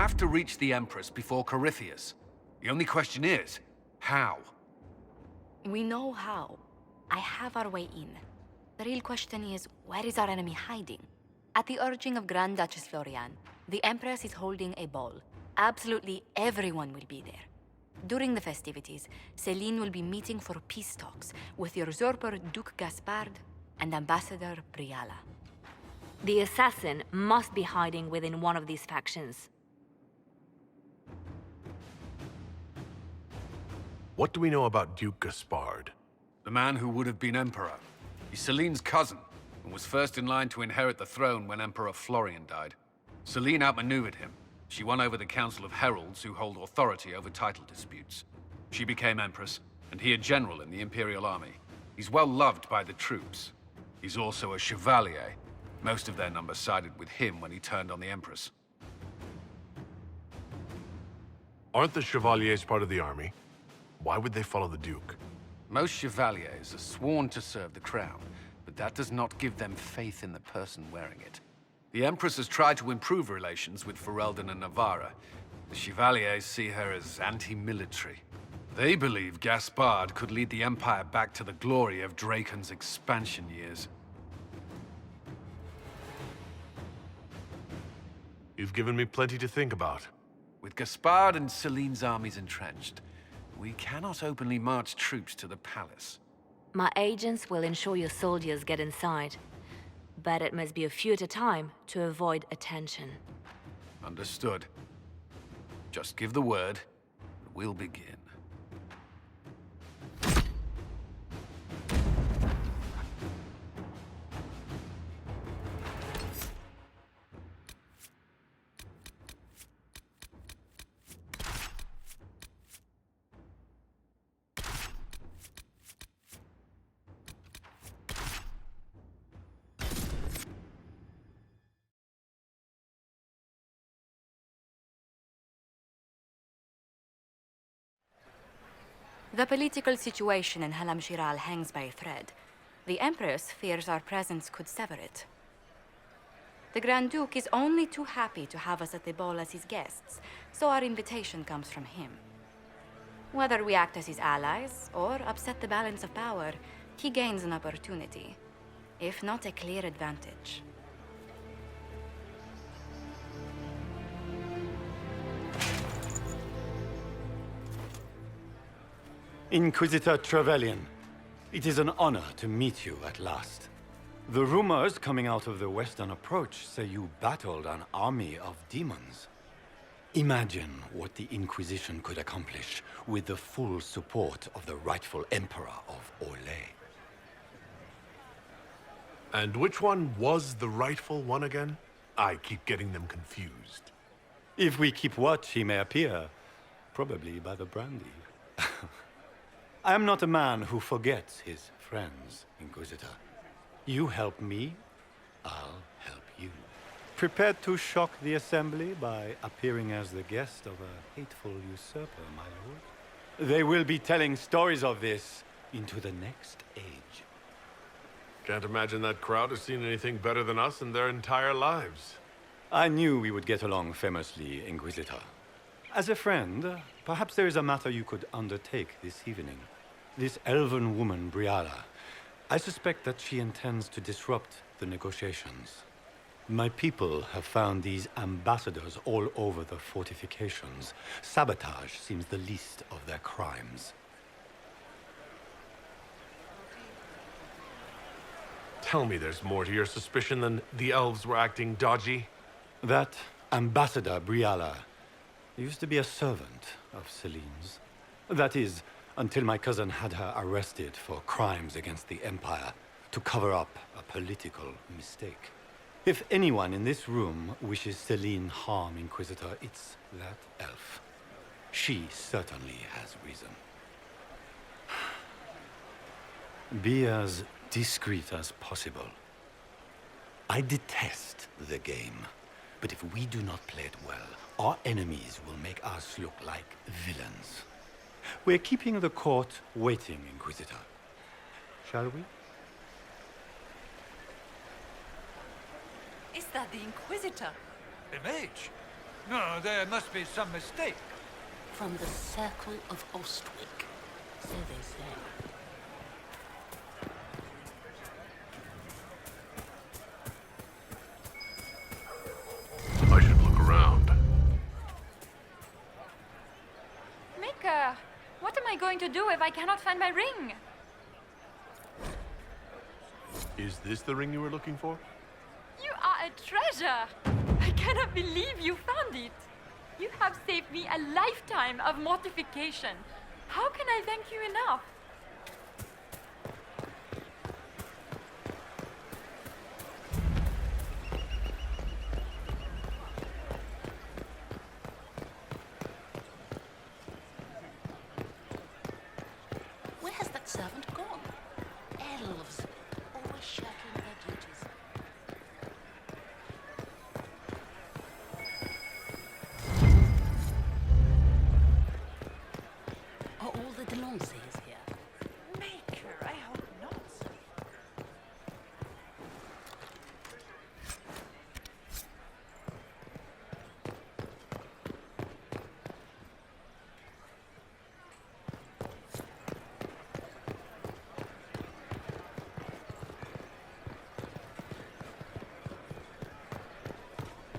have to reach the Empress before Corypheus. The only question is, how? We know how. I have our way in. The real question is, where is our enemy hiding? At the urging of Grand Duchess Florian, the Empress is holding a ball. Absolutely everyone will be there. During the festivities, Celine will be meeting for peace talks with usurper Duke Gaspard and Ambassador Briala. The assassin must be hiding within one of these factions. What do we know about Duke Gaspard? The man who would have been Emperor. He's Celine's cousin, and was first in line to inherit the throne when Emperor Florian died. Celine outmaneuvered him. She won over the Council of Heralds, who hold authority over title disputes. She became Empress, and he a general in the Imperial Army. He's well loved by the troops. He's also a Chevalier. Most of their number sided with him when he turned on the Empress. Aren't the Chevaliers part of the army? Why would they follow the Duke? Most Chevaliers are sworn to serve the crown, but that does not give them faith in the person wearing it. The Empress has tried to improve relations with Ferelden and Navarra. The Chevaliers see her as anti-military. They believe Gaspard could lead the Empire back to the glory of Draken's expansion years. You've given me plenty to think about. With Gaspard and Celine's armies entrenched, we cannot openly march troops to the palace. My agents will ensure your soldiers get inside. But it must be a few at a time to avoid attention. Understood. Just give the word, and we'll begin. The political situation in Halam Shiral hangs by a thread. The Empress fears our presence could sever it. The Grand Duke is only too happy to have us at the ball as his guests, so our invitation comes from him. Whether we act as his allies or upset the balance of power, he gains an opportunity, if not a clear advantage. Inquisitor Trevelyan, it is an honor to meet you at last. The rumors coming out of the Western Approach say you battled an army of demons. Imagine what the Inquisition could accomplish with the full support of the rightful Emperor of Orlais. And which one was the rightful one again? I keep getting them confused. If we keep watch, he may appear, probably by the brandy. I am not a man who forgets his friends, Inquisitor. You help me, I'll help you. Prepared to shock the Assembly by appearing as the guest of a hateful usurper, my lord? They will be telling stories of this into the next age. Can't imagine that crowd has seen anything better than us in their entire lives. I knew we would get along famously, Inquisitor. As a friend, perhaps there is a matter you could undertake this evening. This elven woman, Briala, I suspect that she intends to disrupt the negotiations. My people have found these ambassadors all over the fortifications. Sabotage seems the least of their crimes. Tell me there's more to your suspicion than the elves were acting dodgy? That Ambassador Briala used to be a servant of Celine's. That is, until my cousin had her arrested for crimes against the Empire to cover up a political mistake. If anyone in this room wishes Celine harm, Inquisitor, it's that elf. She certainly has reason. Be as discreet as possible. I detest the game, but if we do not play it well, our enemies will make us look like villains. We're keeping the court waiting, Inquisitor. Shall we? Is that the Inquisitor? A mage? No, there must be some mistake. From the Circle of Ostwick, so they say. I should look around. Mika, what am I going to do if I cannot find my ring? Is this the ring you were looking for? You are a treasure! I cannot believe you found it! You have saved me a lifetime of mortification. How can I thank you enough? Where has that servant gone? Elves, always shirking their duties. Are all the Delancey's here? Maker, I hope not.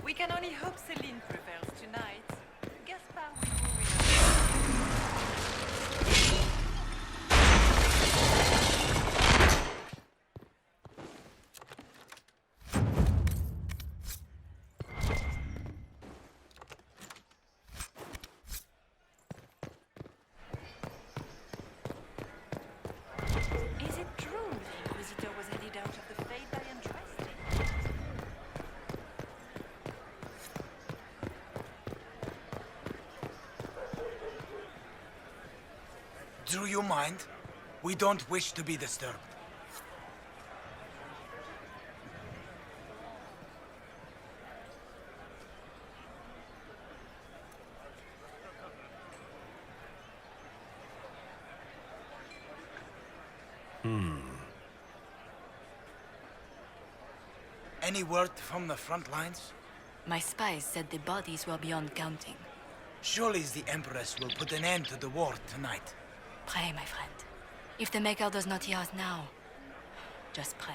We can only hope Celine prevails tonight. Gaspard will worry. Is it true the Inquisitor was headed out of the Fade by unrest? Do you mind? We don't wish to be disturbed. Any word from the front lines? My spies said the bodies were beyond counting. Surely the Empress will put an end to the war tonight. Pray, my friend. If the Maker does not hear us now, just pray.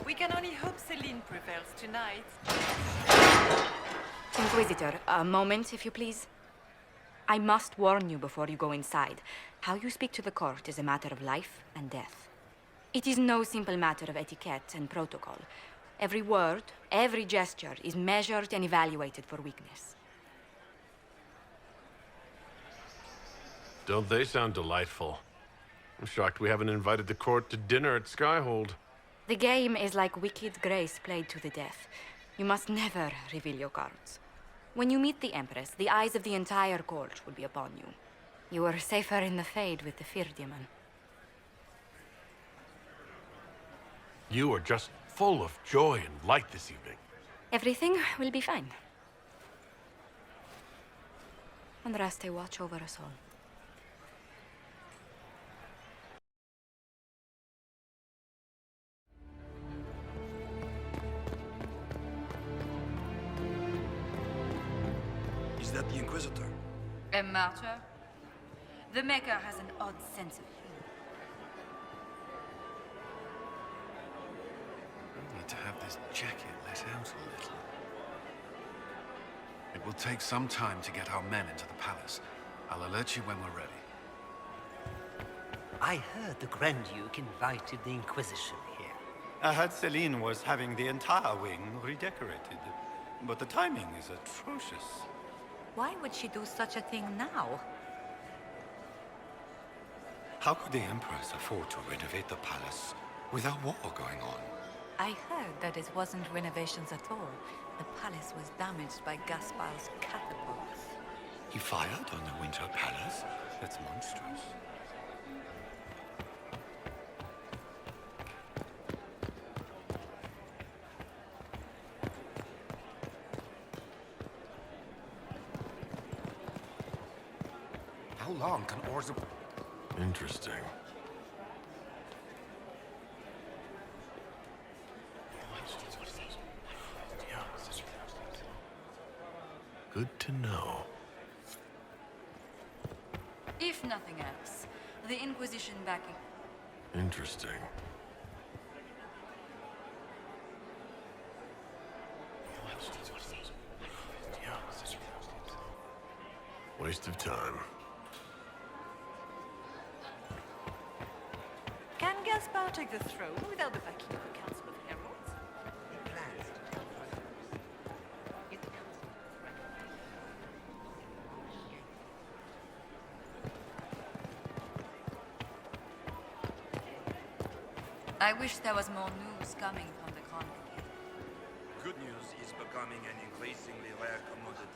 We can only hope Celine prevails tonight. Inquisitor, a moment, if you please. I must warn you before you go inside. How you speak to the court is a matter of life and death. It is no simple matter of etiquette and protocol. Every word, every gesture is measured and evaluated for weakness. Don't they sound delightful? I'm shocked we haven't invited the court to dinner at Skyhold. The game is like wicked grace played to the death. You must never reveal your cards. When you meet the Empress, the eyes of the entire court will be upon you. You are safer in the Fade with the Fear Demon. You are just full of joy and light this evening. Everything will be fine. Unrest, watch over us all. Is that the Inquisitor? A martyr? The Maker has an odd sense of humor. I need to have this jacket let out a little. It will take some time to get our men into the palace. I'll alert you when we're ready. I heard the Grand Duke invited the Inquisition here. I heard Celine was having the entire wing redecorated, but the timing is atrocious. Why would she do such a thing now? How could the Empress afford to renovate the palace without war going on? I heard that it wasn't renovations at all. The palace was damaged by Gaspar's catapults. He fired on the Winter Palace? That's monstrous. How long can Orza... Interesting. Good to know. If nothing else, the Inquisition backing... Interesting. Waste of time. Can Gaspar take the throne without the backing of the Council of Heralds? I wish there was more news coming from the Convent. Good news is becoming an increasingly rare commodity.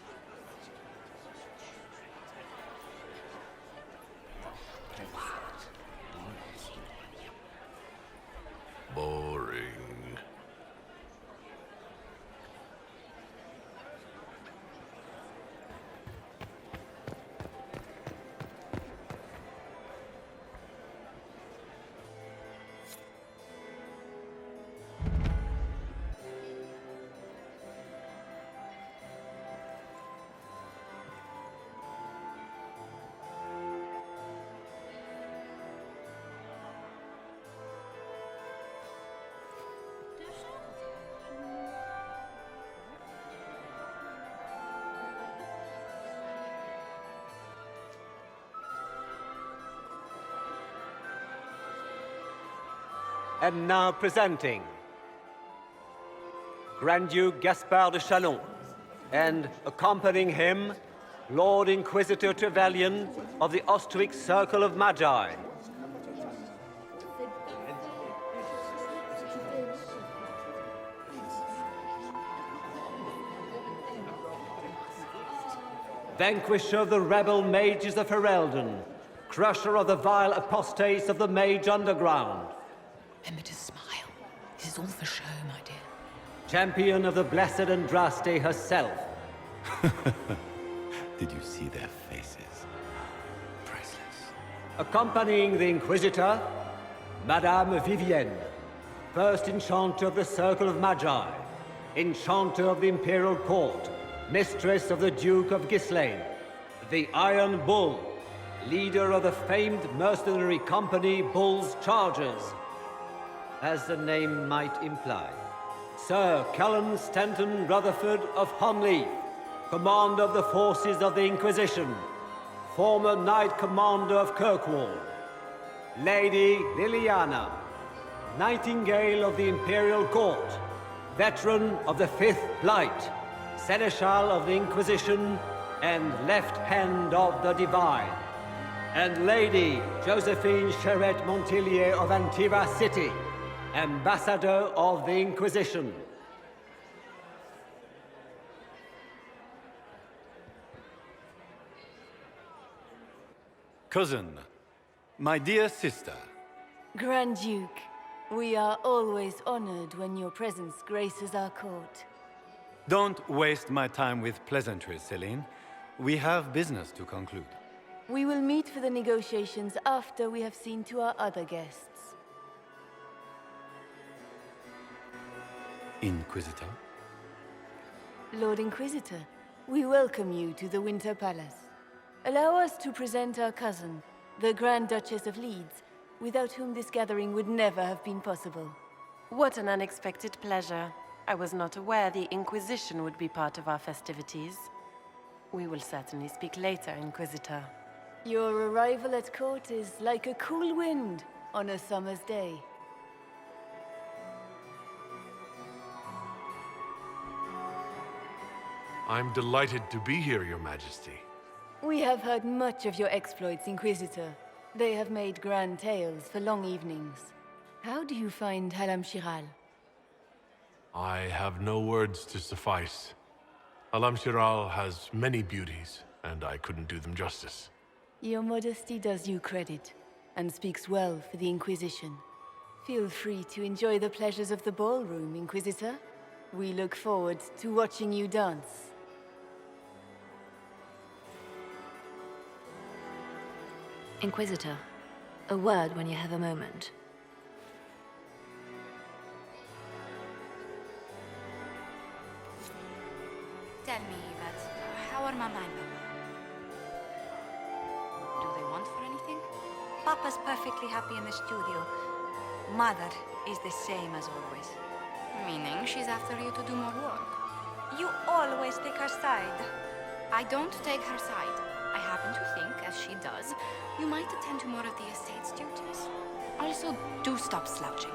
Boring. And now presenting Grand Duke Gaspard de Chalon, and accompanying him, Lord Inquisitor Trevelyan of the Ostrich Circle of Magi. Vanquisher of the rebel mages of Ferelden, crusher of the vile apostates of the Mage Underground. Remember to smile. This is all for show, my dear. Champion of the blessed Andraste herself. Did you see their faces? Priceless. Accompanying the Inquisitor, Madame Vivienne, first Enchanter of the Circle of Magi, Enchanter of the Imperial Court, Mistress of the Duke of Ghislaine, the Iron Bull, leader of the famed mercenary company Bull's Chargers, as the name might imply. Sir Cullen Stanton Rutherford of Honleaf, Commander of the Forces of the Inquisition, former Knight Commander of Kirkwall. Lady Liliana, Nightingale of the Imperial Court, veteran of the Fifth Blight, Seneschal of the Inquisition, and Left Hand of the Divine. And Lady Josephine Charette Montillier of Antira City, Ambassador of the Inquisition. Cousin, my dear sister. Grand Duke, we are always honored when your presence graces our court. Don't waste my time with pleasantries, Celine. We have business to conclude. We will meet for the negotiations after we have seen to our other guests. Inquisitor? Lord Inquisitor, we welcome you to the Winter Palace. Allow us to present our cousin, the Grand Duchess of Leeds, without whom this gathering would never have been possible. What an unexpected pleasure. I was not aware the Inquisition would be part of our festivities. We will certainly speak later, Inquisitor. Your arrival at court is like a cool wind on a summer's day. I'm delighted to be here, Your Majesty. We have heard much of your exploits, Inquisitor. They have made grand tales for long evenings. How do you find Halam Shiral? I have no words to suffice. Alam Shiral has many beauties, and I couldn't do them justice. Your modesty does you credit, and speaks well for the Inquisition. Feel free to enjoy the pleasures of the ballroom, Inquisitor. We look forward to watching you dance. Inquisitor, a word when you have a moment. Tell me, Yvette, how are Mama and Papa? Do they want for anything? Papa's perfectly happy in the studio. Mother is the same as always. Meaning she's after you to do more work. You always take her side. I don't take her side. I happen to think, as she does, you might attend to more of the estate's duties. Also, do stop slouching.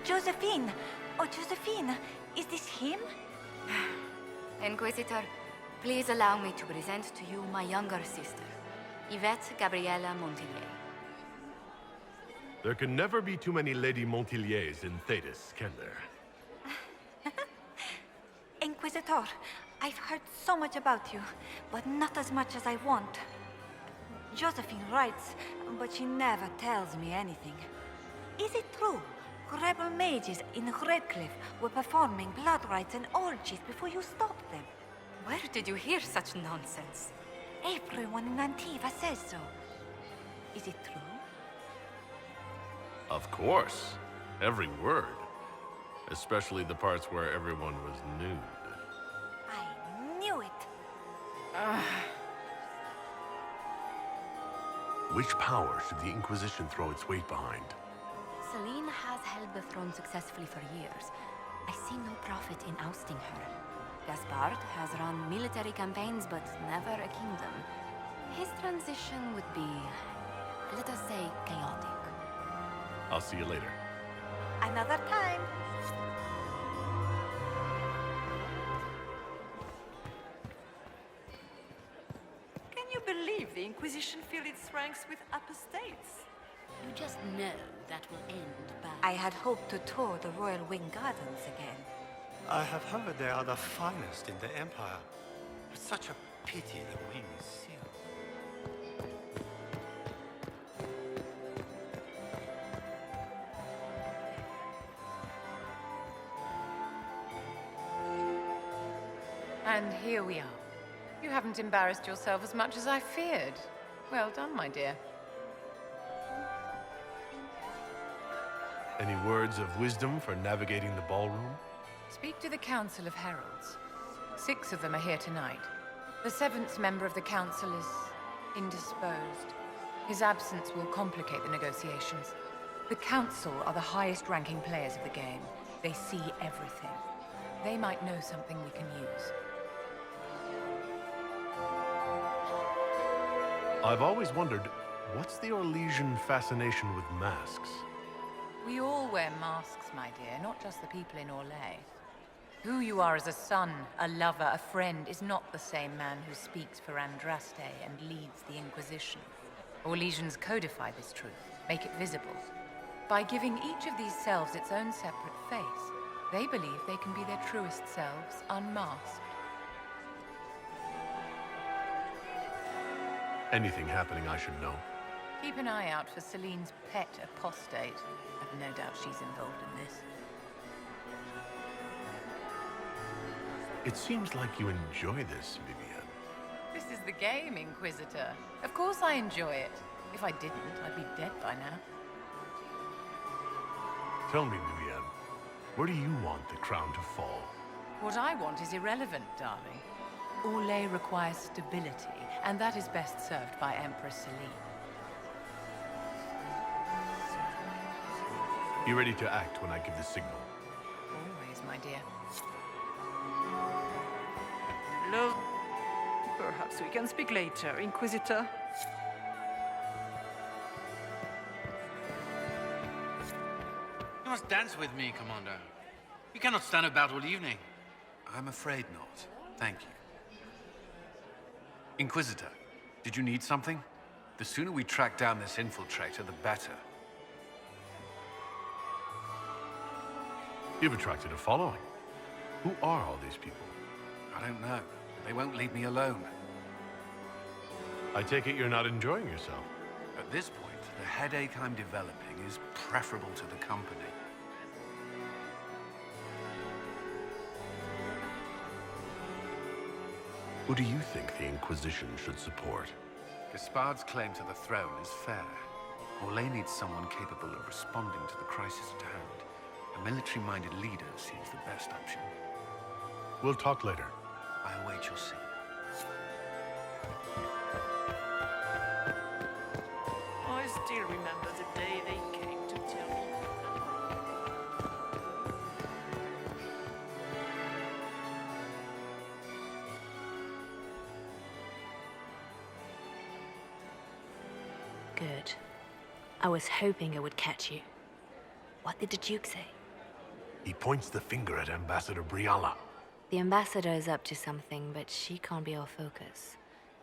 Josephine! Oh, Josephine! Is this him? Inquisitor, please allow me to present to you my younger sister, Yvette Gabriella Montillier. There can never be too many Lady Montilliers in Thedas, can there? Inquisitor, I've heard so much about you, but not as much as I want. Josephine writes, but she never tells me anything. Is it true? Rebel mages in Redcliffe were performing blood rites and orgies before you stopped them. Where did you hear such nonsense? Everyone in Antiva says so. Is it true? Of course. Every word. Especially the parts where everyone was nude. I knew it. Which power should the Inquisition throw its weight behind? Celine has held the throne successfully for years. I see no profit in ousting her. Gaspard has run military campaigns, but never a kingdom. His transition would be, let us say, chaotic. I'll see you later. Another time. Can you believe the Inquisition filled its ranks with apostates? You just know that will end bad. I had hoped to tour the Royal Wing Gardens again. I have heard they are the finest in the Empire. It's such a pity the wing is sealed. And here we are. You haven't embarrassed yourself as much as I feared. Well done, my dear. Any words of wisdom for navigating the ballroom? Speak to the Council of Heralds. 6 of them are here tonight. The 7th member of the Council is indisposed. His absence will complicate the negotiations. The Council are the highest-ranking players of the game. They see everything. They might know something we can use. I've always wondered, what's the Orlesian fascination with masks? We all wear masks, my dear, not just the people in Orlais. Who you are as a son, a lover, a friend, is not the same man who speaks for Andraste and leads the Inquisition. Orlesians codify this truth, make it visible. By giving each of these selves its own separate face, they believe they can be their truest selves, unmasked. Anything happening I should know? Keep an eye out for Celine's pet apostate. I've no doubt she's involved in this. It seems like you enjoy this, Vivienne. This is the game, Inquisitor. Of course I enjoy it. If I didn't, I'd be dead by now. Tell me, Vivienne, where do you want the crown to fall? What I want is irrelevant, darling. Orlais requires stability, and that is best served by Empress Celine. You ready to act when I give the signal? Always, my dear. Love. Perhaps we can speak later, Inquisitor. You must dance with me, Commander. You cannot stand about all evening. I'm afraid not. Thank you. Inquisitor, did you need something? The sooner we track down this infiltrator, the better. You've attracted a following. Who are all these people? I don't know. They won't leave me alone. I take it you're not enjoying yourself. At this point, the headache I'm developing is preferable to the company. Who do you think the Inquisition should support? Gaspard's claim to the throne is fair. Orlais needs someone capable of responding to the crisis at hand. A military-minded leader seems the best option. We'll talk later. I await your signal. I still remember the day they came to tell me. Good. I was hoping I would catch you. What did the Duke say? He points the finger at Ambassador Briala. The ambassador is up to something, but she can't be our focus.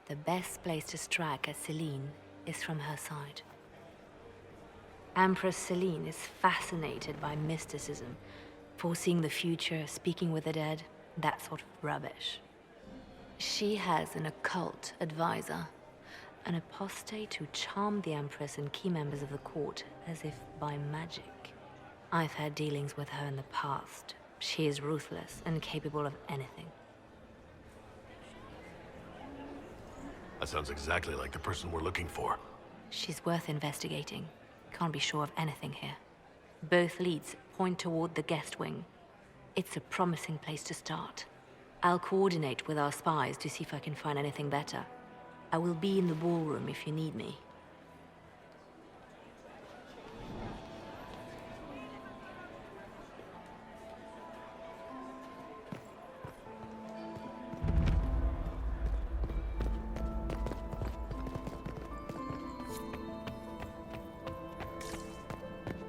The best place to strike at Celine is from her side. Empress Celine is fascinated by mysticism, foreseeing the future, speaking with the dead, that sort of rubbish. She has an occult advisor, an apostate who charmed the Empress and key members of the court as if by magic. I've had dealings with her in the past. She is ruthless and capable of anything. That sounds exactly like the person we're looking for. She's worth investigating. Can't be sure of anything here. Both leads point toward the guest wing. It's a promising place to start. I'll coordinate with our spies to see if I can find anything better. I will be in the ballroom if you need me.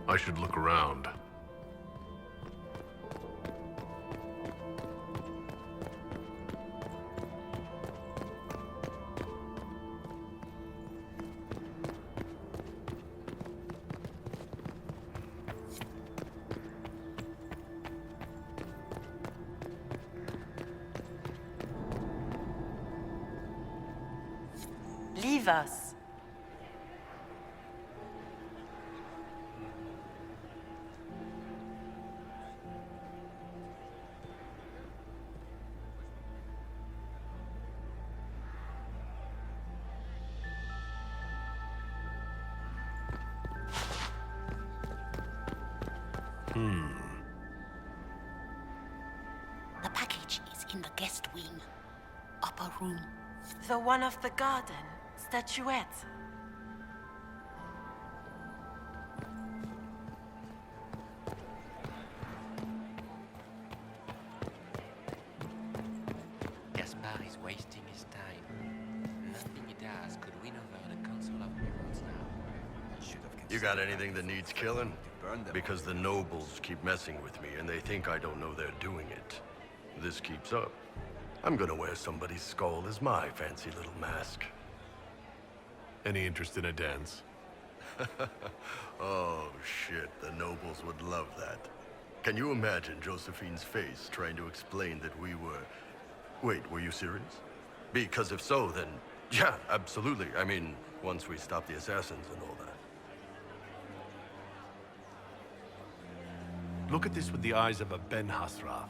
I should look around. Leave us. The package is in the guest wing. Upper room. The one of the garden. Statuette. Gaspard is wasting his time. Nothing he does could win over the Council of Heralds now. You got anything that needs killing? Because the nobles keep messing with me and they think I don't know they're doing it. This keeps up, I'm gonna wear somebody's skull as my fancy little mask. Any interest in a dance? Oh, shit. The nobles would love that. Can you imagine Josephine's face trying to explain that we were... Wait, were you serious? Because if so, then... Yeah, absolutely. I mean, once we stop the assassins and all that. Look at this with the eyes of a Ben Hasrath.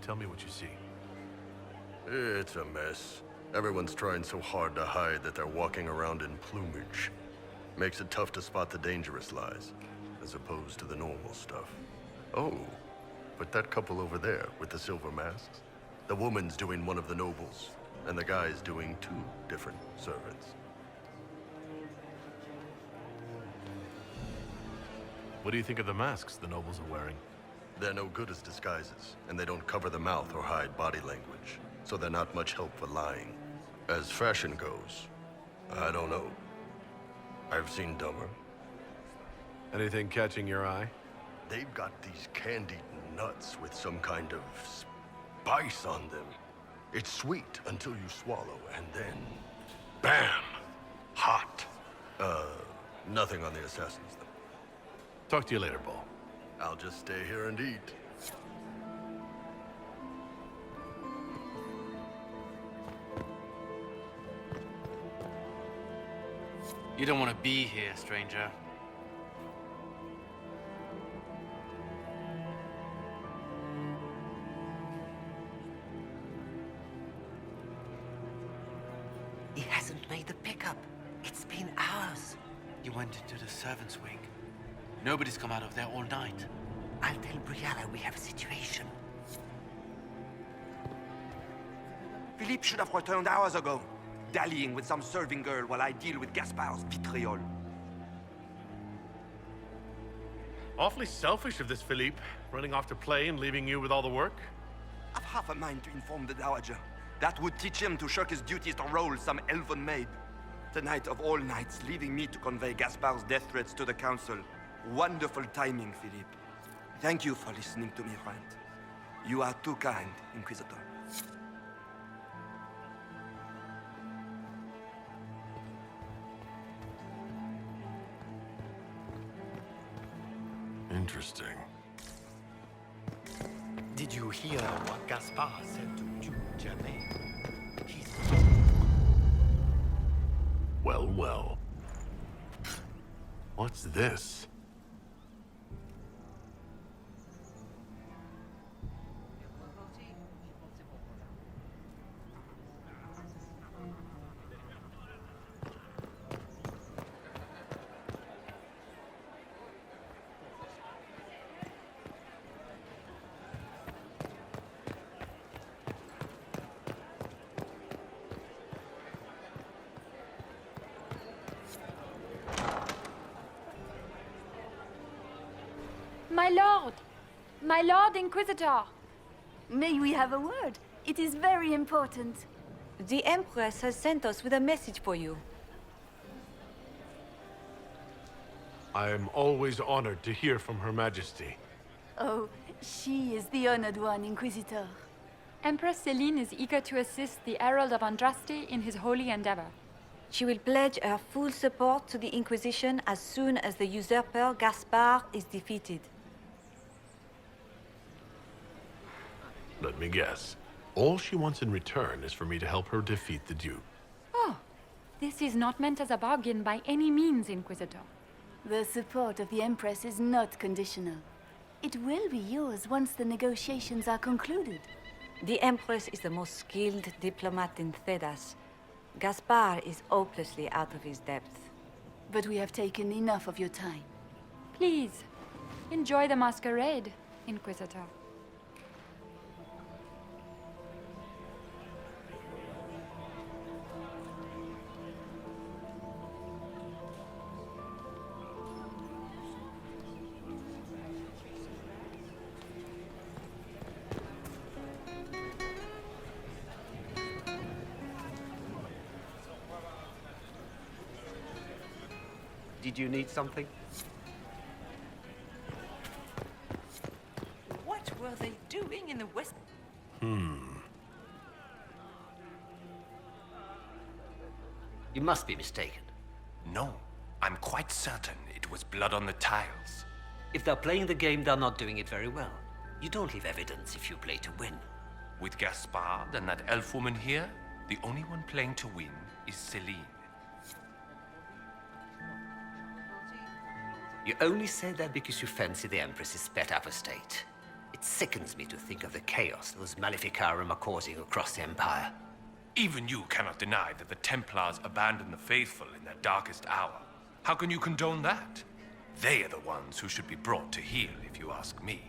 Tell me what you see. It's a mess. Everyone's trying so hard to hide that they're walking around in plumage. Makes it tough to spot the dangerous lies, as opposed to the normal stuff. Oh, but that couple over there with the silver masks? The woman's doing one of the nobles, and the guy's doing two different servants. What do you think of the masks the nobles are wearing? They're no good as disguises, and they don't cover the mouth or hide body language, so they're not much help for lying. As fashion goes, I don't know. I've seen dumber. Anything catching your eye? They've got these candied nuts with some kind of spice on them. It's sweet until you swallow, and then... bam! Hot. Nothing on the assassins, though. Talk to you later, Bull. I'll just stay here and eat. You don't want to be here, stranger. He hasn't made the pickup. It's been hours. You went into the servants' wing. Nobody's come out of there all night. I'll tell Brianna we have a situation. Philippe should have returned hours ago, dallying with some serving girl while I deal with Gaspard's vitriol. Awfully selfish of this Philippe, running off to play and leaving you with all the work. I've half a mind to inform the Dowager. That would teach him to shirk his duties to roll some elven maid. Tonight of all nights, leaving me to convey Gaspard's death threats to the Council. Wonderful timing, Philippe. Thank you for listening to me rant. You are too kind, Inquisitor. Interesting. Did you hear what Gaspard said to Duke Germain? Well, well. What's this? My Lord Inquisitor! May we have a word? It is very important. The Empress has sent us with a message for you. I am always honored to hear from Her Majesty. Oh, she is the honored one, Inquisitor. Empress Celine is eager to assist the Herald of Andraste in his holy endeavor. She will pledge her full support to the Inquisition as soon as the usurper Gaspard is defeated. Let me guess. All she wants in return is for me to help her defeat the Duke. Oh, this is not meant as a bargain by any means, Inquisitor. The support of the Empress is not conditional. It will be yours once the negotiations are concluded. The Empress is the most skilled diplomat in Thedas. Gaspard is hopelessly out of his depth. But we have taken enough of your time. Please, enjoy the masquerade, Inquisitor. Did you need something? What were they doing in the West? You must be mistaken. No, I'm quite certain it was blood on the tiles. If they're playing the game, they're not doing it very well. You don't leave evidence if you play to win. With Gaspard and that elf woman here, the only one playing to win is Celine. You only say that because you fancy the Empress's pet apostate. It sickens me to think of the chaos those Maleficarum are causing across the Empire. Even you cannot deny that the Templars abandoned the faithful in their darkest hour. How can you condone that? They are the ones who should be brought to heel, if you ask me.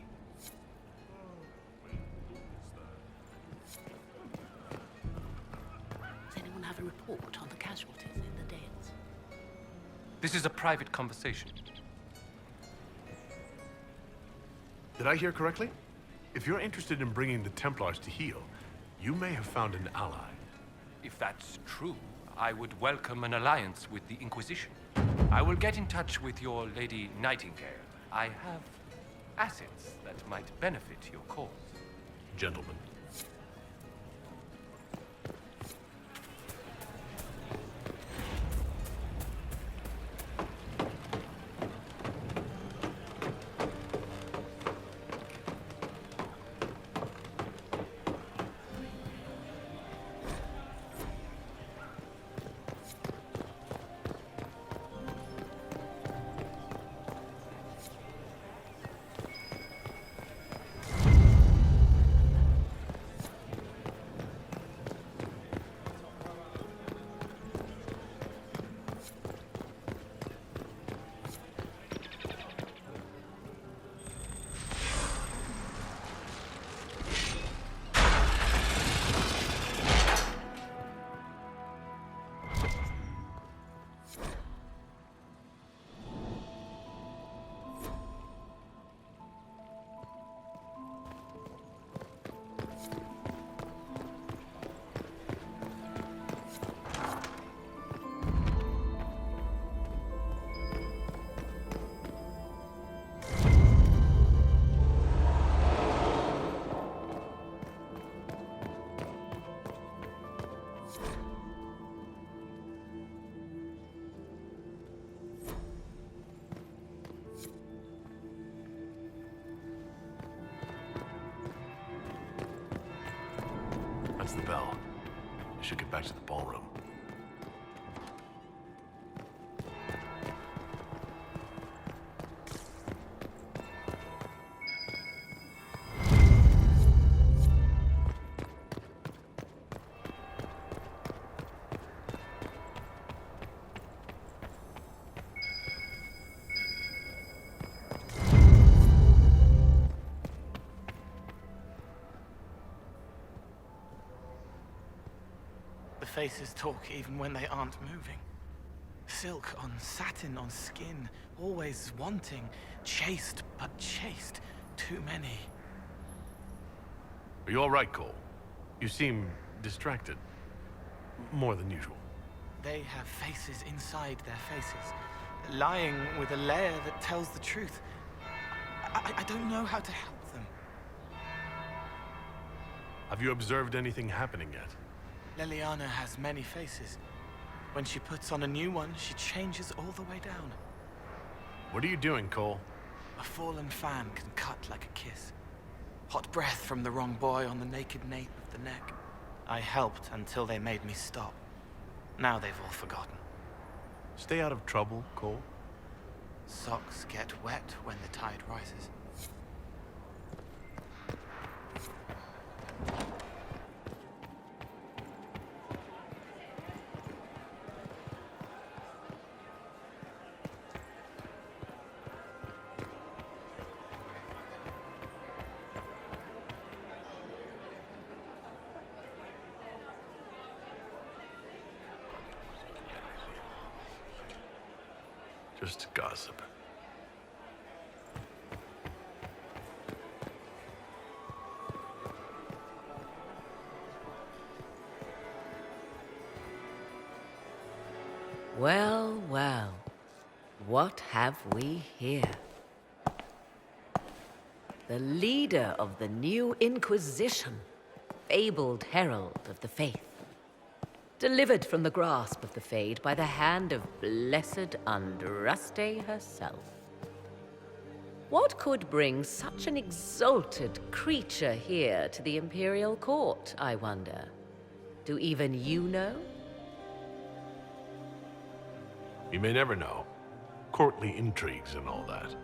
Does anyone have a report on the casualties in the Danes? This is a private conversation. Did I hear correctly? If you're interested in bringing the Templars to heel, you may have found an ally. If that's true, I would welcome an alliance with the Inquisition. I will get in touch with your Lady Nightingale. I have assets that might benefit your cause. Gentlemen. That's the bell. I should get back to the ballroom. The faces talk even when they aren't moving. Silk on satin on skin, always wanting. Chaste, but chaste. Too many. Are you all right, Cole? You seem distracted. More than usual. They have faces inside their faces, lying with a layer that tells the truth. I don't know how to help them. Have you observed anything happening yet? Leliana has many faces. When she puts on a new one, she changes all the way down. What are you doing, Cole? A fallen fan can cut like a kiss. Hot breath from the wrong boy on the naked nape of the neck. I helped until they made me stop. Now they've all forgotten. Stay out of trouble, Cole. Socks get wet when the tide rises. Just gossip. Well, well. What have we here? The leader of the new Inquisition, fabled herald of the faith. Delivered from the grasp of the Fade by the hand of blessed Andraste herself. What could bring such an exalted creature here to the Imperial Court, I wonder? Do even you know? You may never know. Courtly intrigues and all that.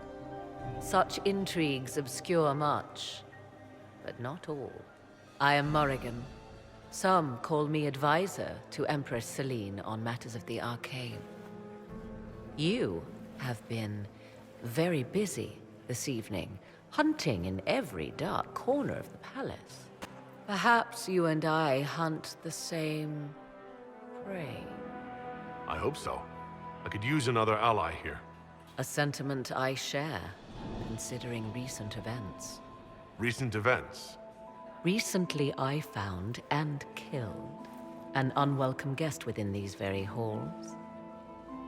Such intrigues obscure much, but not all. I am Morrigan. Some call me advisor to Empress Celine on matters of the arcane. You have been very busy this evening, hunting in every dark corner of the palace. Perhaps you and I hunt the same prey. I hope so. I could use another ally here. A sentiment I share, considering recent events. Recent events? Recently I found and killed an unwelcome guest within these very halls.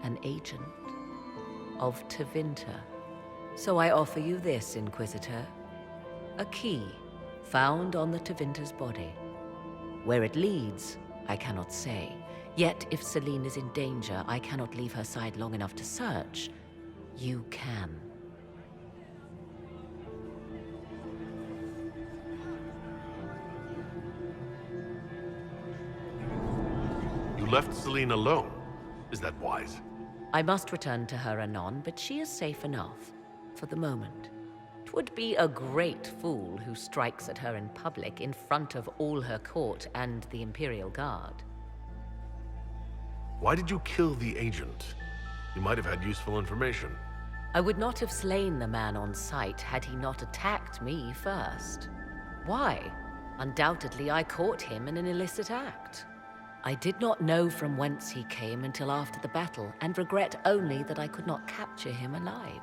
An agent of Tevinter. So I offer you this, Inquisitor. A key found on the Tevinter's body. Where it leads, I cannot say. Yet if Celine is in danger, I cannot leave her side long enough to search. You can. You left Celine alone. Is that wise? I must return to her anon, but she is safe enough, for the moment. 'Twould be a great fool who strikes at her in public in front of all her court and the Imperial Guard. Why did you kill the agent? You might have had useful information. I would not have slain the man on sight had he not attacked me first. Why? Undoubtedly I caught him in an illicit act. I did not know from whence he came until after the battle, and regret only that I could not capture him alive.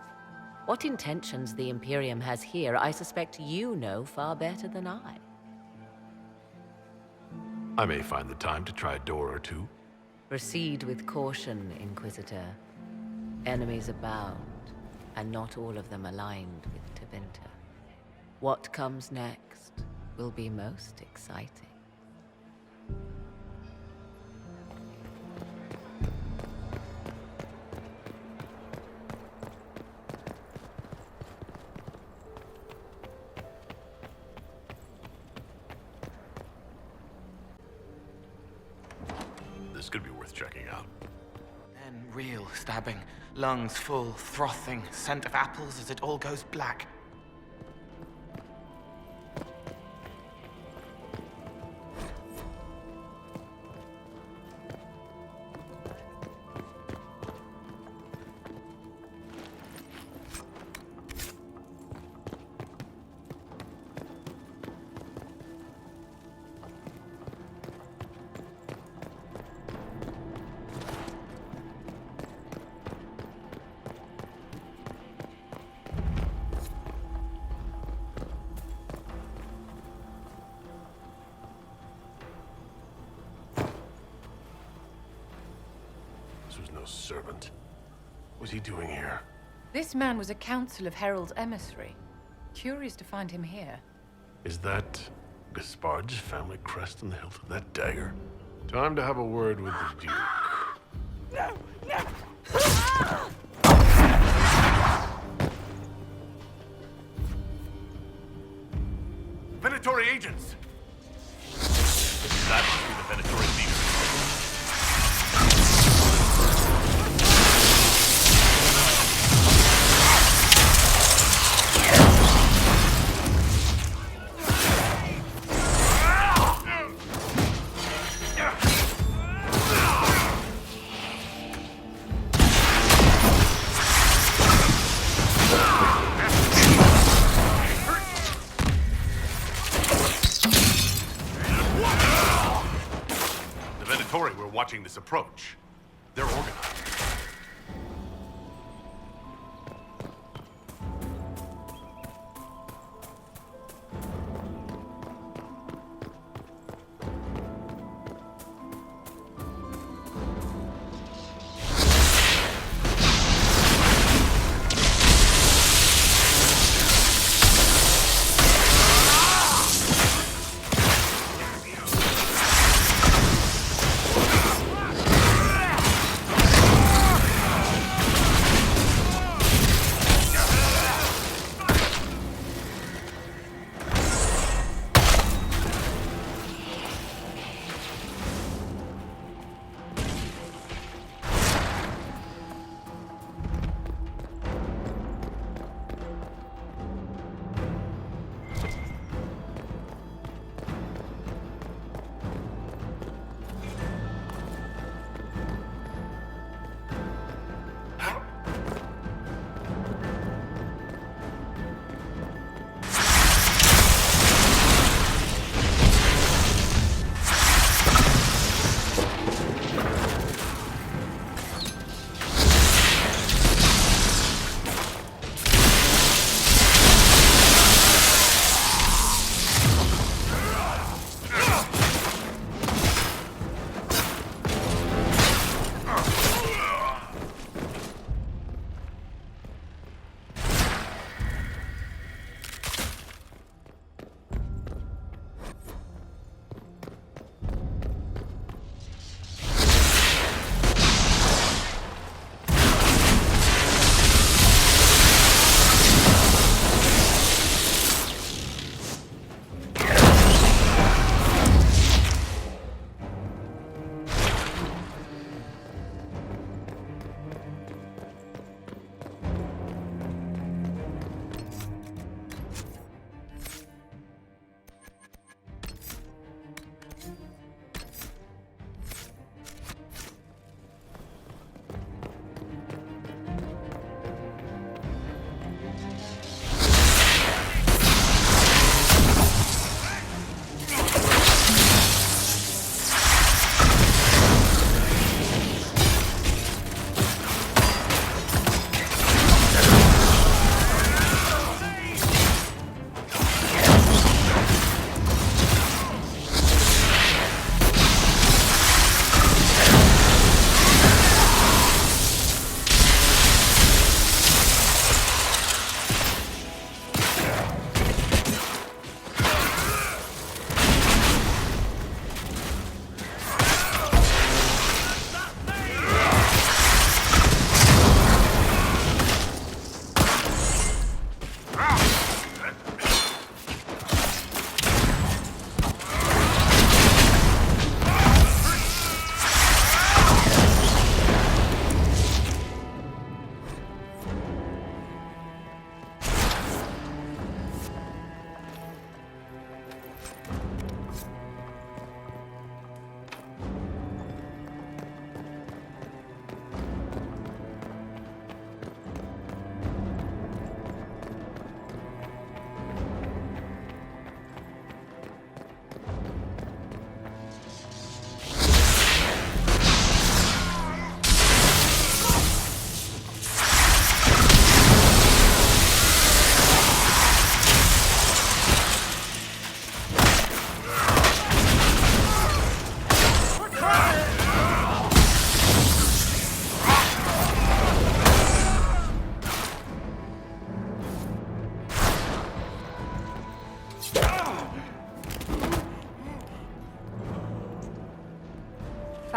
What intentions the Imperium has here, I suspect you know far better than I. I may find the time to try a door or two. Proceed with caution, Inquisitor. Enemies abound, and not all of them aligned with Tevinter. What comes next will be most exciting. This could be worth checking out. Then real stabbing. Lungs full, frothing, scent of apples as it all goes black. This was no servant. What was he doing here? This man was a Council of Herald's emissary. Curious to find him here. Is that Gaspard's family crest on the hilt of that dagger? Time to have a word with the Duke. No! No! Venatory agents! That must be the Venatory leader. We're watching this approach. They're organized.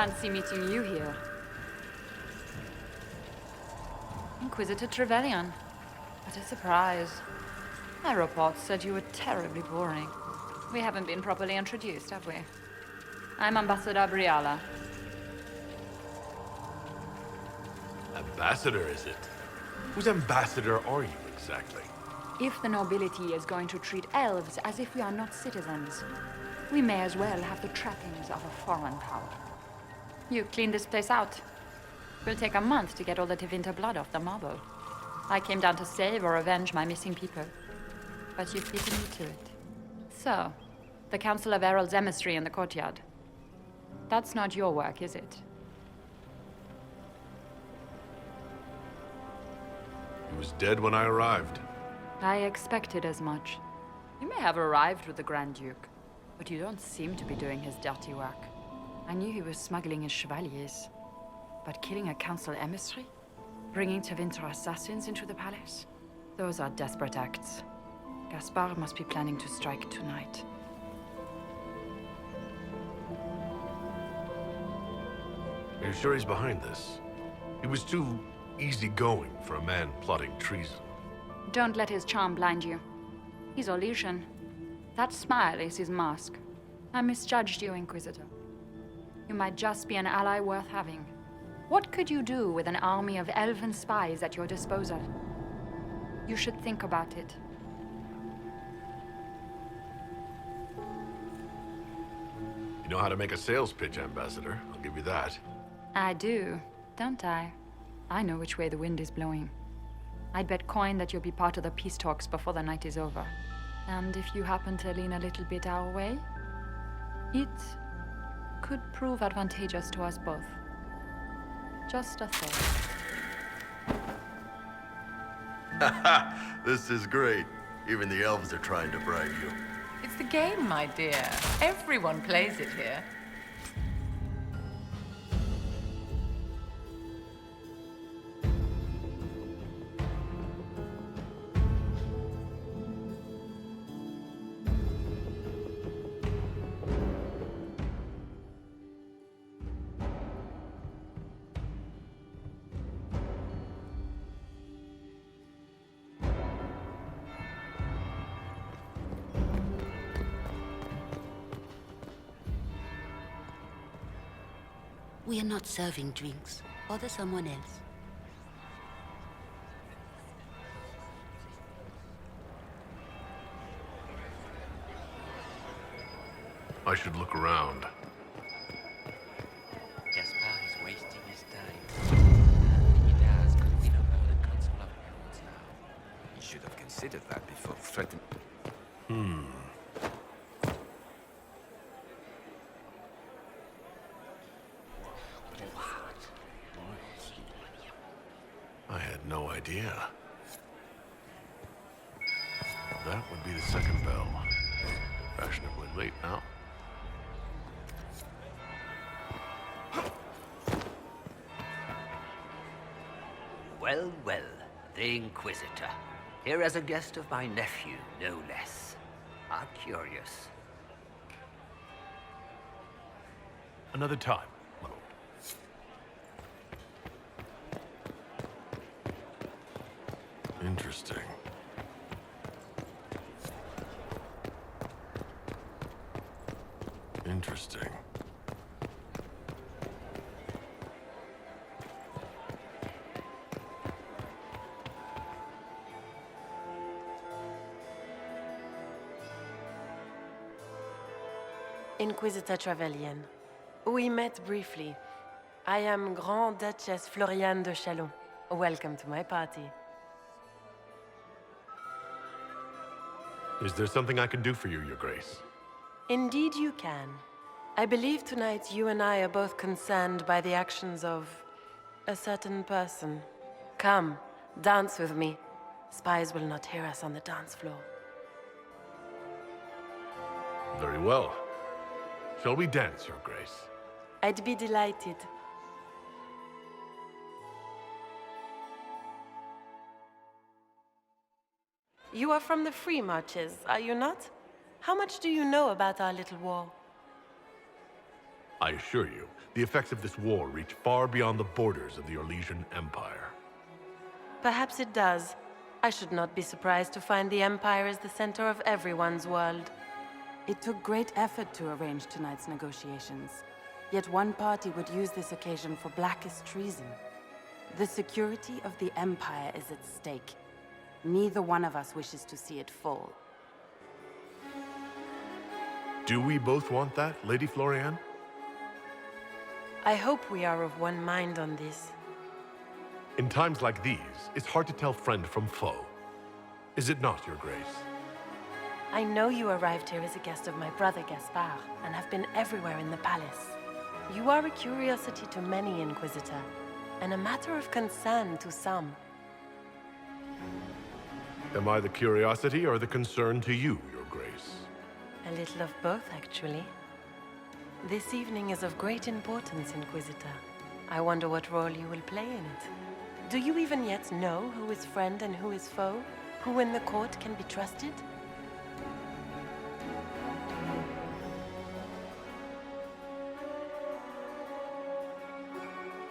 fancy meeting you here. Inquisitor Trevelyan. What a surprise. My reports said you were terribly boring. We haven't been properly introduced, have we? I'm Ambassador Briala. Ambassador, is it? Whose ambassador are you exactly? If the nobility is going to treat elves as if we are not citizens, we may as well have the trappings of a foreign power. You clean this place out. Will take a month to get all the Tevinter blood off the marble. I came down to save or avenge my missing people. But you've beaten me to it. So, the Council of Herald's emissary in the courtyard. That's not your work, is it? He was dead when I arrived. I expected as much. You may have arrived with the Grand Duke, but you don't seem to be doing his dirty work. I knew he was smuggling his chevaliers. But killing a council emissary? Bringing Tevinter assassins into the palace? Those are desperate acts. Gaspard must be planning to strike tonight. Are you sure he's behind this? He was too easygoing for a man plotting treason. Don't let his charm blind you. He's Orlesian. That smile is his mask. I misjudged you, Inquisitor. You might just be an ally worth having. What could you do with an army of elven spies at your disposal? You should think about it. You know how to make a sales pitch, Ambassador. I'll give you that. I do, don't I? I know which way the wind is blowing. I'd bet coin that you'll be part of the peace talks before the night is over. And if you happen to lean a little bit our way, it could prove advantageous to us both. Just a thought. This is great. Even the elves are trying to bribe you. It's the game, my dear. Everyone plays it here. We are not serving drinks. Bother someone else. I should look around. Gaspard is wasting his time. Thedas could win over the Council of Heralds now. He should have considered that before threatening. I had no idea. That would be the second bell. Fashionably late now. Well, well, the Inquisitor. Here as a guest of my nephew, no less. How curious. Another time. Interesting. Interesting. Inquisitor Trevelyan. We met briefly. I am Grand Duchess Floriane de Chalon. Welcome to my party. Is there something I can do for you, Your Grace? Indeed you can. I believe tonight you and I are both concerned by the actions of a certain person. Come, dance with me. Spies will not hear us on the dance floor. Very well. Shall we dance, Your Grace? I'd be delighted. You are from the Free Marches, are you not? How much do you know about our little war? I assure you, the effects of this war reach far beyond the borders of the Orlesian Empire. Perhaps it does. I should not be surprised to find the Empire is the center of everyone's world. It took great effort to arrange tonight's negotiations. Yet one party would use this occasion for blackest treason. The security of the Empire is at stake. Neither one of us wishes to see it fall. Do we both want that, Lady Florian? I hope we are of one mind on this. In times like these, it's hard to tell friend from foe. Is it not, Your Grace? I know you arrived here as a guest of my brother Gaspard, and have been everywhere in the palace. You are a curiosity to many, Inquisitor, and a matter of concern to some. Am I the curiosity or the concern to you, Your Grace? A little of both, actually. This evening is of great importance, Inquisitor. I wonder what role you will play in it. Do you even yet know who is friend and who is foe? Who in the court can be trusted?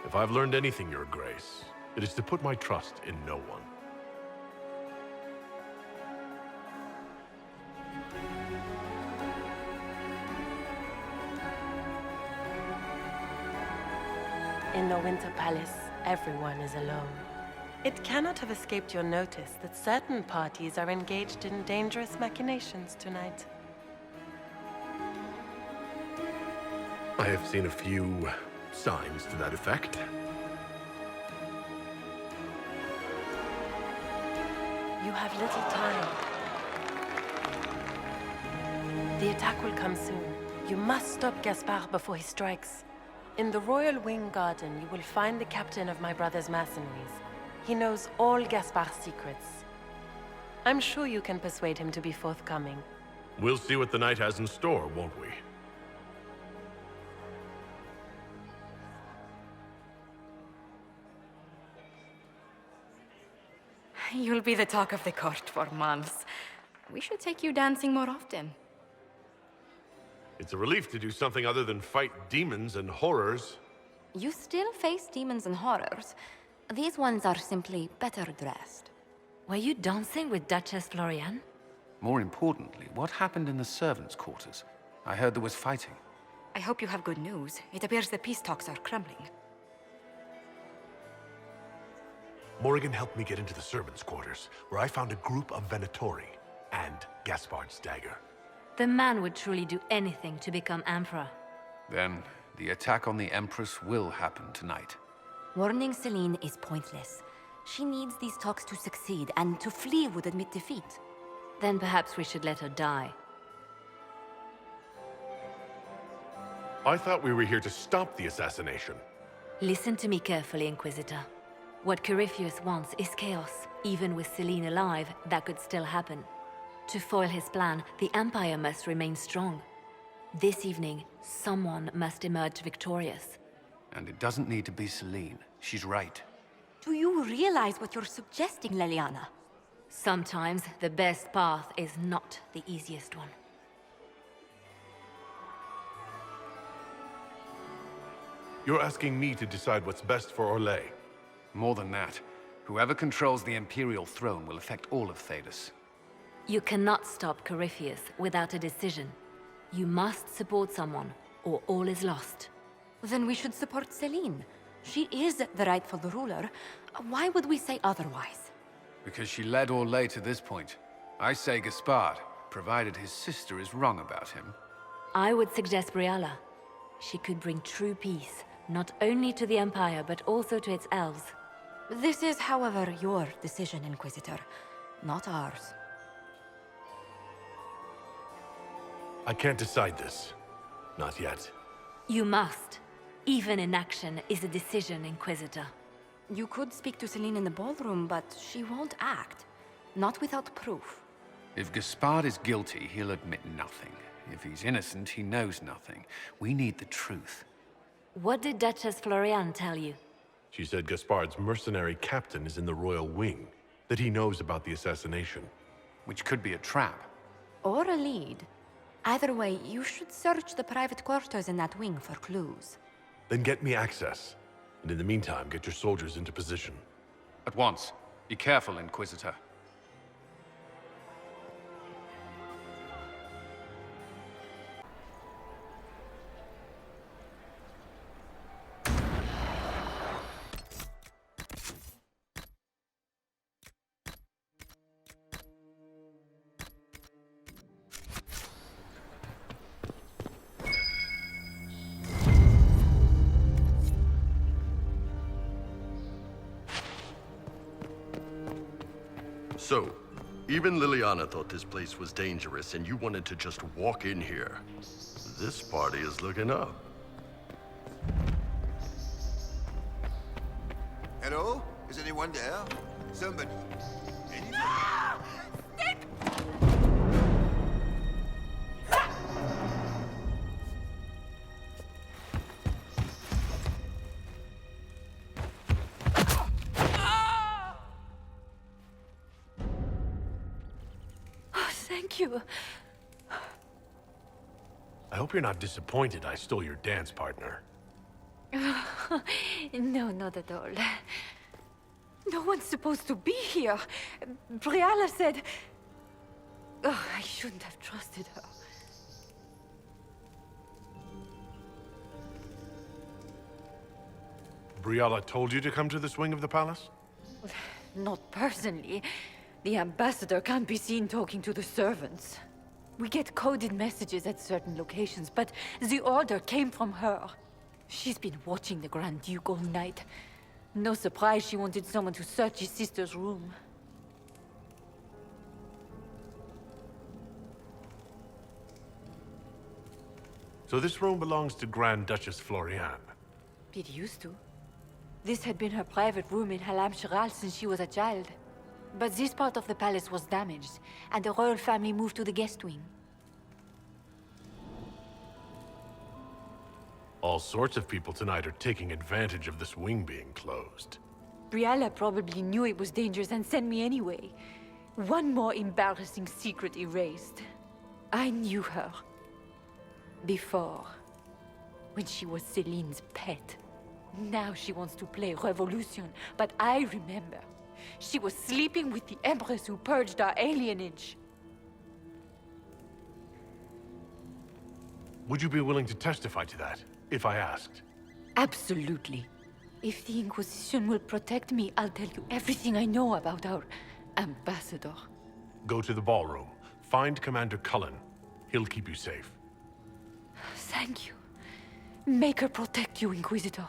If I've learned anything, Your Grace, it is to put my trust in no one. In the Winter Palace, everyone is alone. It cannot have escaped your notice that certain parties are engaged in dangerous machinations tonight. I have seen a few signs to that effect. You have little time. The attack will come soon. You must stop Gaspard before he strikes. In the Royal Wing Garden, you will find the captain of my brother's mercenaries. He knows all Gaspard's secrets. I'm sure you can persuade him to be forthcoming. We'll see what the night has in store, won't we? You'll be the talk of the court for months. We should take you dancing more often. It's a relief to do something other than fight demons and horrors. You still face demons and horrors. These ones are simply better dressed. Were you dancing with Duchess Florian? More importantly, what happened in the servants' quarters? I heard there was fighting. I hope you have good news. It appears the peace talks are crumbling. Morrigan helped me get into the servants' quarters, where I found a group of Venatori and Gaspard's dagger. The man would truly do anything to become Emperor. Then, the attack on the Empress will happen tonight. Warning Celine is pointless. She needs these talks to succeed, and to flee would admit defeat. Then perhaps we should let her die. I thought we were here to stop the assassination. Listen to me carefully, Inquisitor. What Corypheus wants is chaos. Even with Celine alive, that could still happen. To foil his plan, the Empire must remain strong. This evening, someone must emerge victorious. And it doesn't need to be Celine. She's right. Do you realize what you're suggesting, Leliana? Sometimes the best path is not the easiest one. You're asking me to decide what's best for Orlais. More than that, whoever controls the Imperial throne will affect all of Thedas. You cannot stop Corypheus without a decision. You must support someone, or all is lost. Then we should support Celine. She is the rightful ruler. Why would we say otherwise? Because she led Orlais to this point. I say Gaspard, provided his sister is wrong about him. I would suggest Briala. She could bring true peace, not only to the Empire, but also to its elves. This is, however, your decision, Inquisitor, not ours. I can't decide this. Not yet. You must. Even inaction is a decision, Inquisitor. You could speak to Celine in the ballroom, but she won't act. Not without proof. If Gaspard is guilty, he'll admit nothing. If he's innocent, he knows nothing. We need the truth. What did Duchess Florian tell you? She said Gaspard's mercenary captain is in the Royal Wing, that he knows about the assassination. Which could be a trap. Or a lead. Either way, you should search the private quarters in that wing for clues. Then get me access. And in the meantime, get your soldiers into position. At once. Be careful, Inquisitor. So, even Liliana thought this place was dangerous and you wanted to just walk in here. This party is looking up. Hello? Is anyone there? Somebody. Anyone? Thank you. I hope you're not disappointed I stole your dance partner. No, not at all. No one's supposed to be here. Briala said... Oh, I shouldn't have trusted her. Briala told you to come to this wing of the palace? Not personally. The ambassador can't be seen talking to the servants. We get coded messages at certain locations, but the order came from her. She's been watching the Grand Duke all night. No surprise she wanted someone to search his sister's room. So this room belongs to Grand Duchess Floriane. It used to. This had been her private room in Halam Shiral since she was a child. But this part of the palace was damaged, and the royal family moved to the guest wing. All sorts of people tonight are taking advantage of this wing being closed. Briala probably knew it was dangerous and sent me anyway. One more embarrassing secret erased. I knew her. Before. When she was Celine's pet. Now she wants to play Revolution, but I remember. She was sleeping with the Empress who purged our alienage. Would you be willing to testify to that, if I asked? Absolutely. If the Inquisition will protect me, I'll tell you everything I know about our ambassador. Go to the ballroom. Find Commander Cullen. He'll keep you safe. Thank you. Make her protect you, Inquisitor.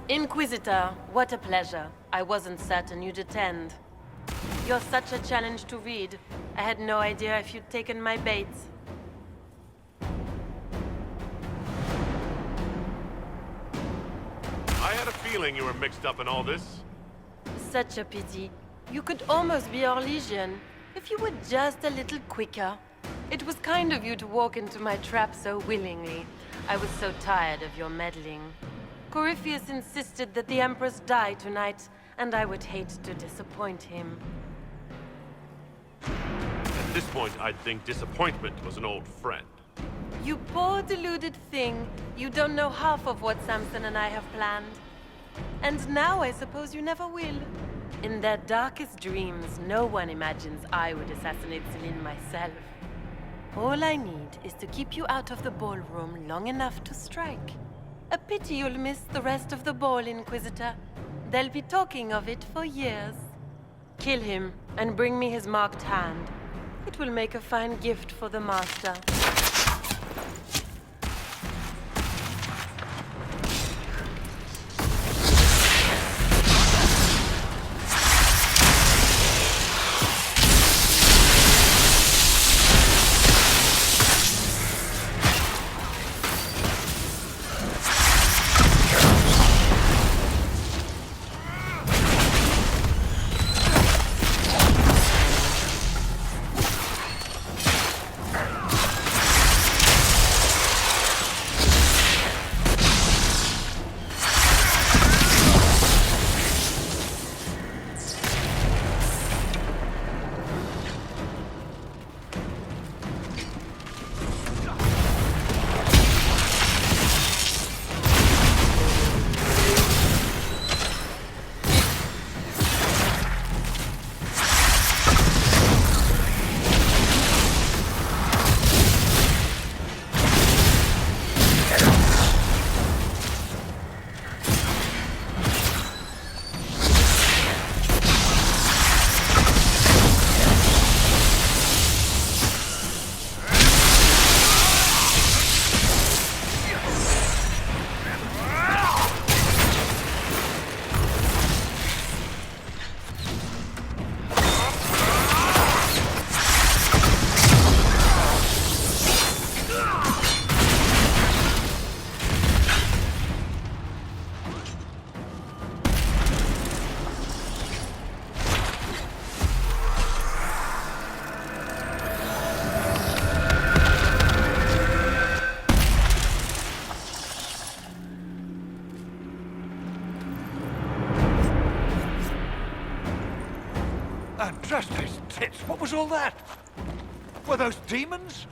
Inquisitor, what a pleasure. I wasn't certain you'd attend. You're such a challenge to read. I had no idea if you'd taken my bait. I had a feeling you were mixed up in all this. Such a pity. You could almost be our Legion, if you were just a little quicker. It was kind of you to walk into my trap so willingly. I was so tired of your meddling. Corypheus insisted that the Empress die tonight, and I would hate to disappoint him. At this point, I'd think disappointment was an old friend. You poor deluded thing. You don't know half of what Samson and I have planned. And now I suppose you never will. In their darkest dreams, no one imagines I would assassinate Celine myself. All I need is to keep you out of the ballroom long enough to strike. A pity you'll miss the rest of the ball, Inquisitor. They'll be talking of it for years. Kill him, and bring me his marked hand. It will make a fine gift for the Master. Andraste's tits, what was all that? Were those demons?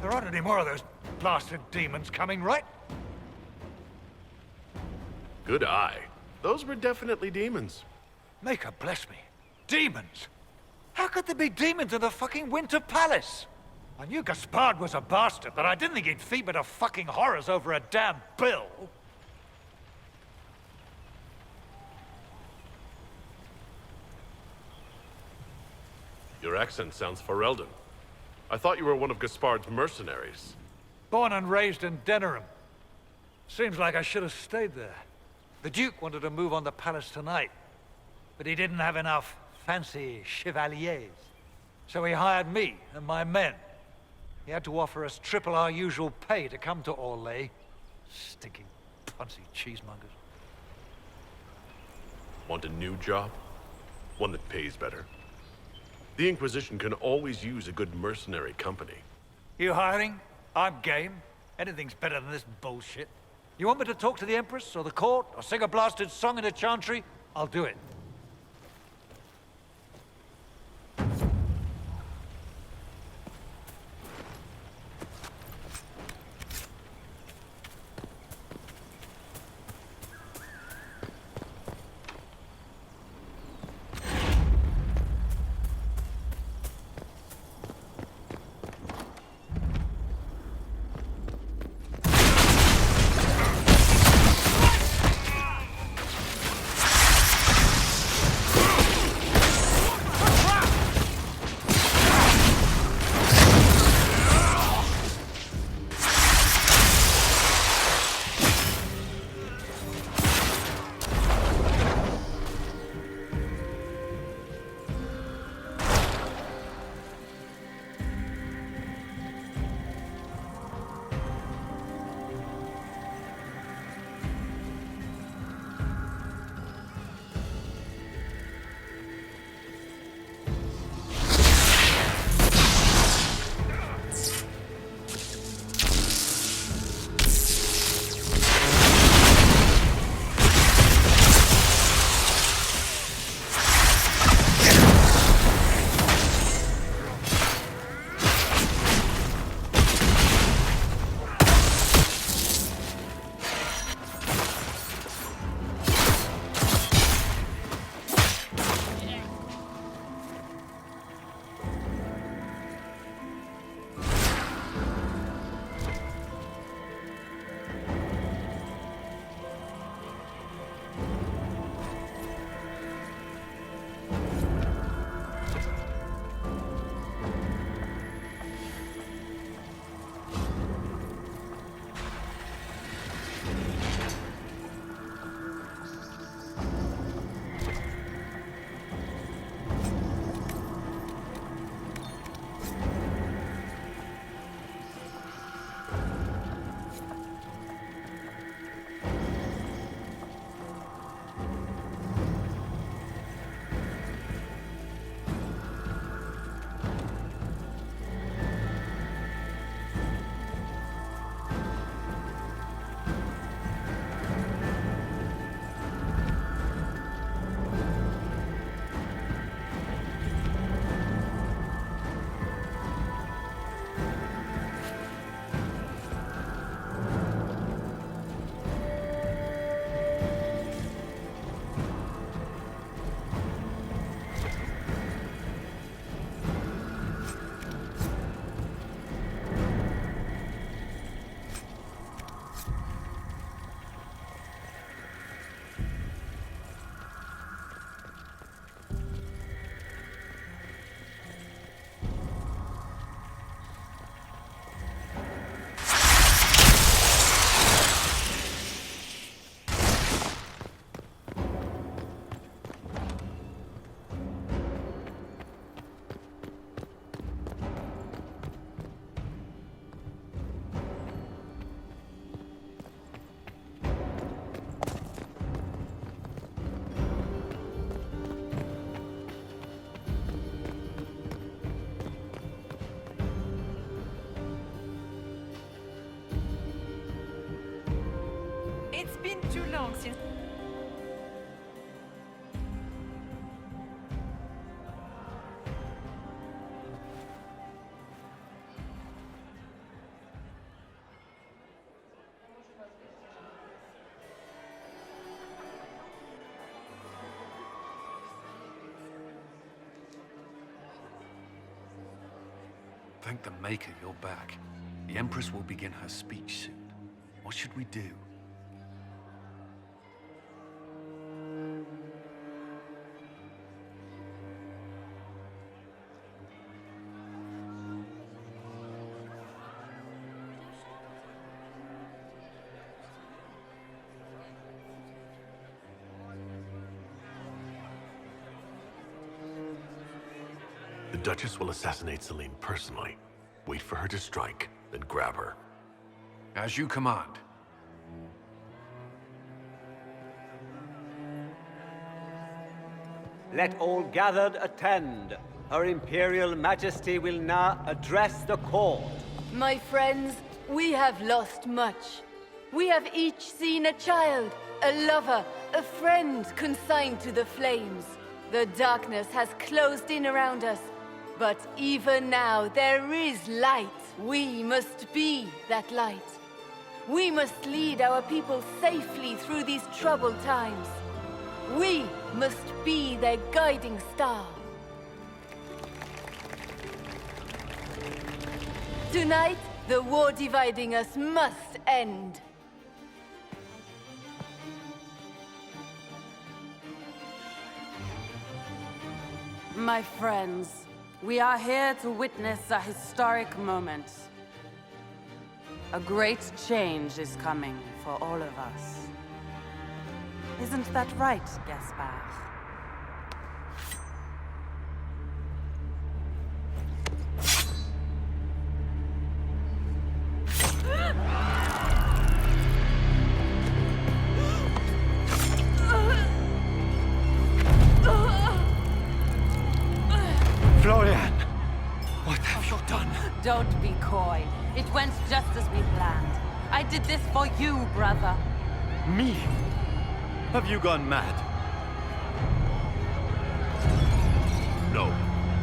There aren't any more of those blasted demons coming, right? Good eye. Those were definitely demons. Maker bless me. Demons? How could there be demons in the fucking Winter Palace? I knew Gaspard was a bastard, but I didn't think he'd feed to fucking horrors over a damn bill. Your accent sounds Ferelden. I thought you were one of Gaspard's mercenaries. Born and raised in Denerim. Seems like I should have stayed there. The Duke wanted to move on the palace tonight, but he didn't have enough fancy chevaliers. So he hired me and my men. He had to offer us triple our usual pay to come to Orlais. Stinking, punsy cheesemongers. Want a new job? One that pays better? The Inquisition can always use a good mercenary company. You hiring? I'm game. Anything's better than this bullshit. You want me to talk to the Empress, or the court, or sing a blasted song in a chantry? I'll do it. too long since... Thank the Maker you're back. The Empress will begin her speech soon. What should we do? The Duchess will assassinate Celine personally. Wait for her to strike, then grab her. As you command. Let all gathered attend. Her Imperial Majesty will now address the court. My friends, we have lost much. We have each seen a child, a lover, a friend consigned to the flames. The darkness has closed in around us. But even now, there is light. We must be that light. We must lead our people safely through these troubled times. We must be their guiding star. Tonight, the war dividing us must end. My friends, we are here to witness a historic moment. A great change is coming for all of us. Isn't that right, Gaspard? Florian! What have you done? Don't be coy. It went just as we planned. I did this for you, brother. Me? Have you gone mad? No,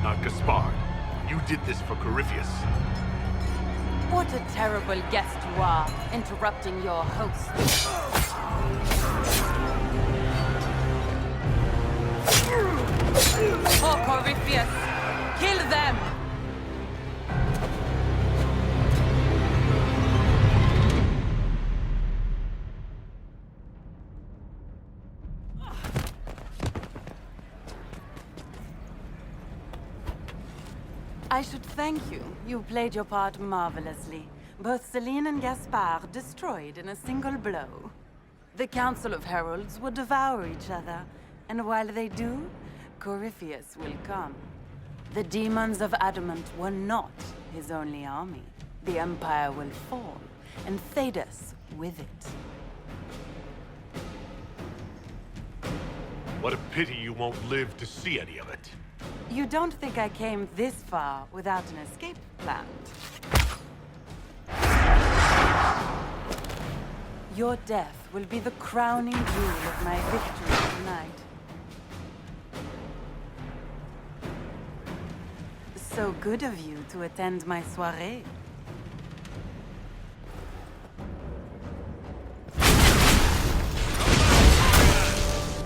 not Gaspard. You did this for Corypheus. What a terrible guest you are, interrupting your host. For Corypheus! Kill them! I should thank you. You played your part marvelously. Both Celine and Gaspard destroyed in a single blow. The Council of Heralds would devour each other, and while they do, Corypheus will come. The demons of Adamant were not his only army. The Empire will fall, and Thedas with it. What a pity you won't live to see any of it. You don't think I came this far without an escape plan? Your death will be the crowning jewel of my victory tonight. So good of you to attend my soirée.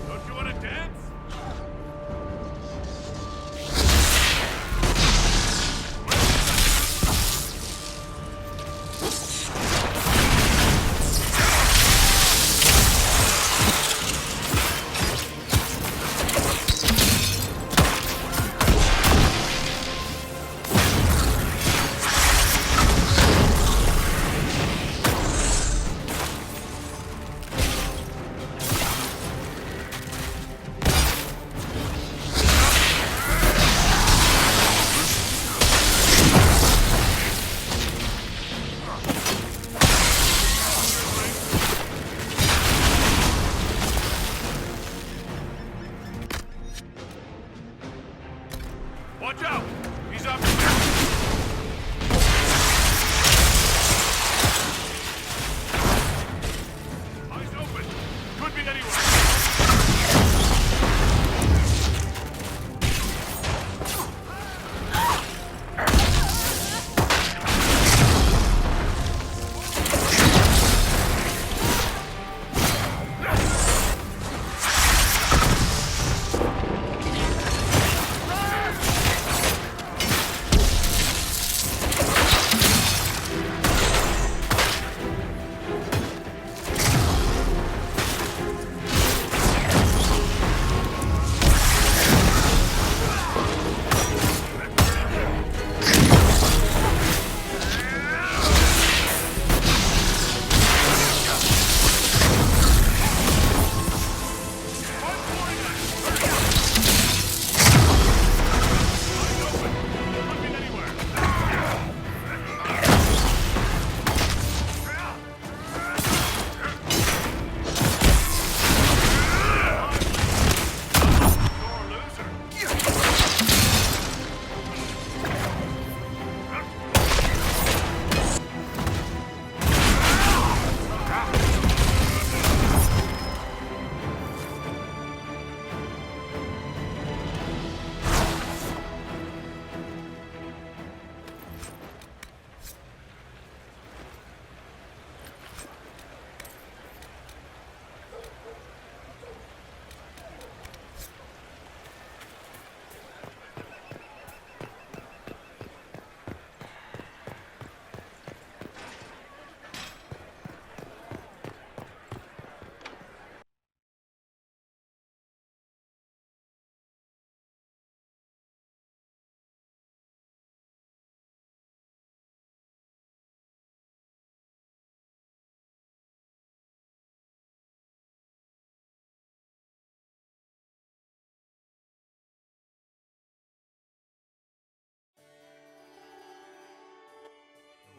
Don't you want to dance?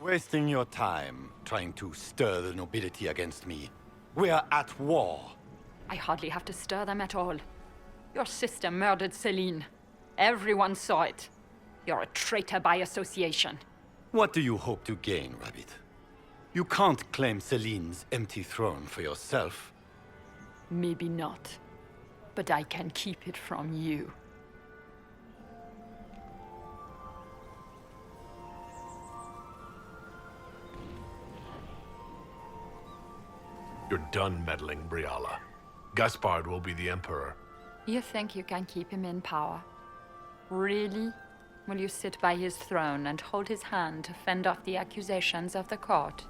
Wasting your time trying to stir the nobility against me. We are at war. I hardly have to stir them at all. Your sister murdered Celine. Everyone saw it. You're a traitor by association. What do you hope to gain, Rabbit? You can't claim Celine's empty throne for yourself. Maybe not. But I can keep it from you. You're done meddling, Briala. Gaspard will be the Emperor. You think you can keep him in power? Really? Will you sit by his throne and hold his hand to fend off the accusations of the court?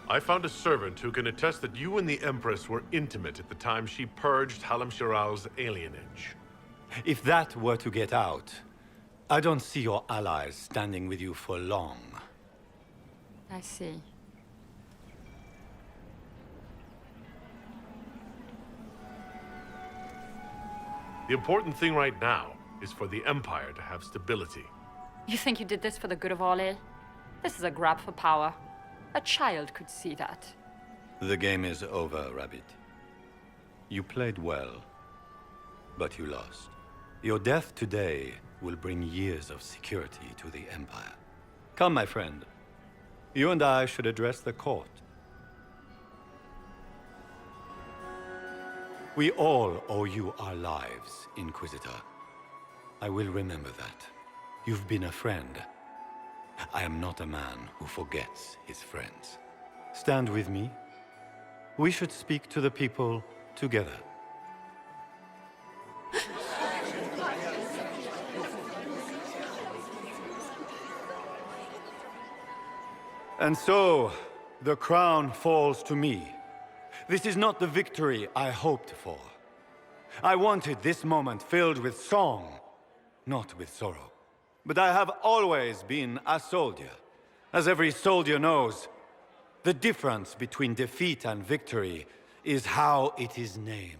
I found a servant who can attest that you and the Empress were intimate at the time she purged Halam-Shiral's alienage. If that were to get out, I don't see your allies standing with you for long. I see. The important thing right now is for the Empire to have stability. You think you did this for the good of all, eh? This is a grab for power. A child could see that. The game is over, Rabbit. You played well, but you lost. Your death today will bring years of security to the Empire. Come, my friend. You and I should address the court. We all owe you our lives, Inquisitor. I will remember that. You've been a friend. I am not a man who forgets his friends. Stand with me. We should speak to the people together. And so, the crown falls to me. This is not the victory I hoped for. I wanted this moment filled with song, not with sorrow. But I have always been a soldier. As every soldier knows, the difference between defeat and victory is how it is named.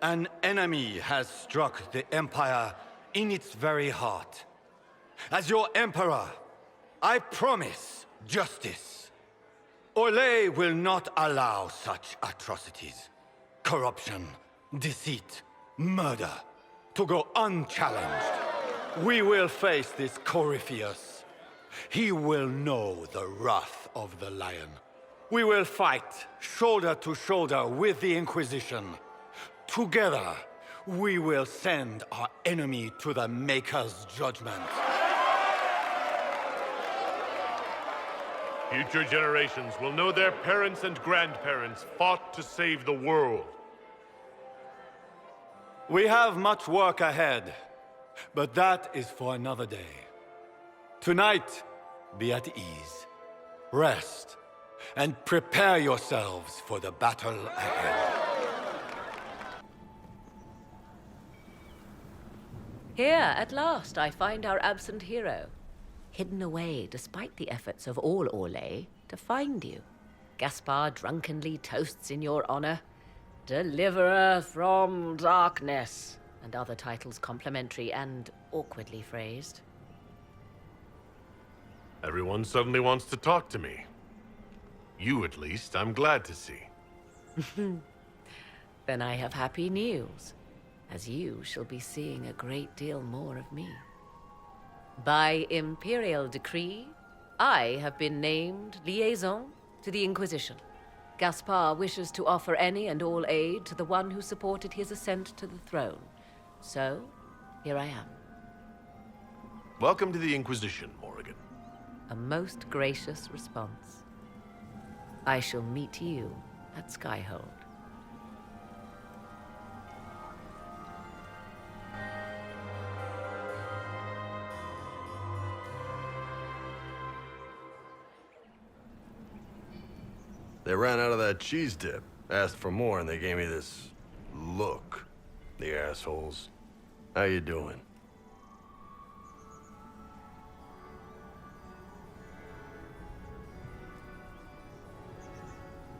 An enemy has struck the Empire in its very heart. As your Emperor, I promise justice. Orlais will not allow such atrocities. Corruption, deceit, murder to go unchallenged. We will face this Corypheus he will know the wrath of the Lion. We will fight shoulder to shoulder with the Inquisition. Together, we will send our enemy to the Maker's judgment. Future generations will know their parents and grandparents fought to save the world. We have much work ahead, but that is for another day. Tonight, be at ease, rest, and prepare yourselves for the battle ahead. Here, at last, I find our absent hero. Hidden away, despite the efforts of all Orlais, to find you. Gaspar drunkenly toasts in your honor. Deliverer from darkness, and other titles complimentary and awkwardly phrased. Everyone suddenly wants to talk to me. You, at least, I'm glad to see. Then I have happy news, as you shall be seeing a great deal more of me. By imperial decree, I have been named liaison to the Inquisition. Gaspar wishes to offer any and all aid to the one who supported his ascent to the throne. So, here I am. Welcome to the Inquisition, Morrigan. A most gracious response. I shall meet you at Skyhold. They ran out of that cheese dip, asked for more, and they gave me this look. The assholes. How you doing?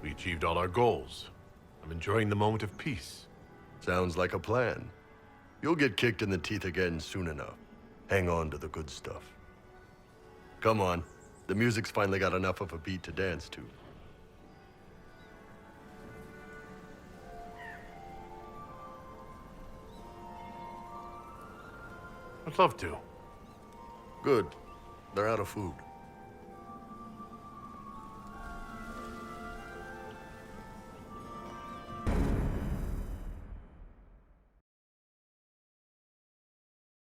We achieved all our goals. I'm enjoying the moment of peace. Sounds like a plan. You'll get kicked in the teeth again soon enough. Hang on to the good stuff. Come on. The music's finally got enough of a beat to dance to. I'd love to. Good. They're out of food.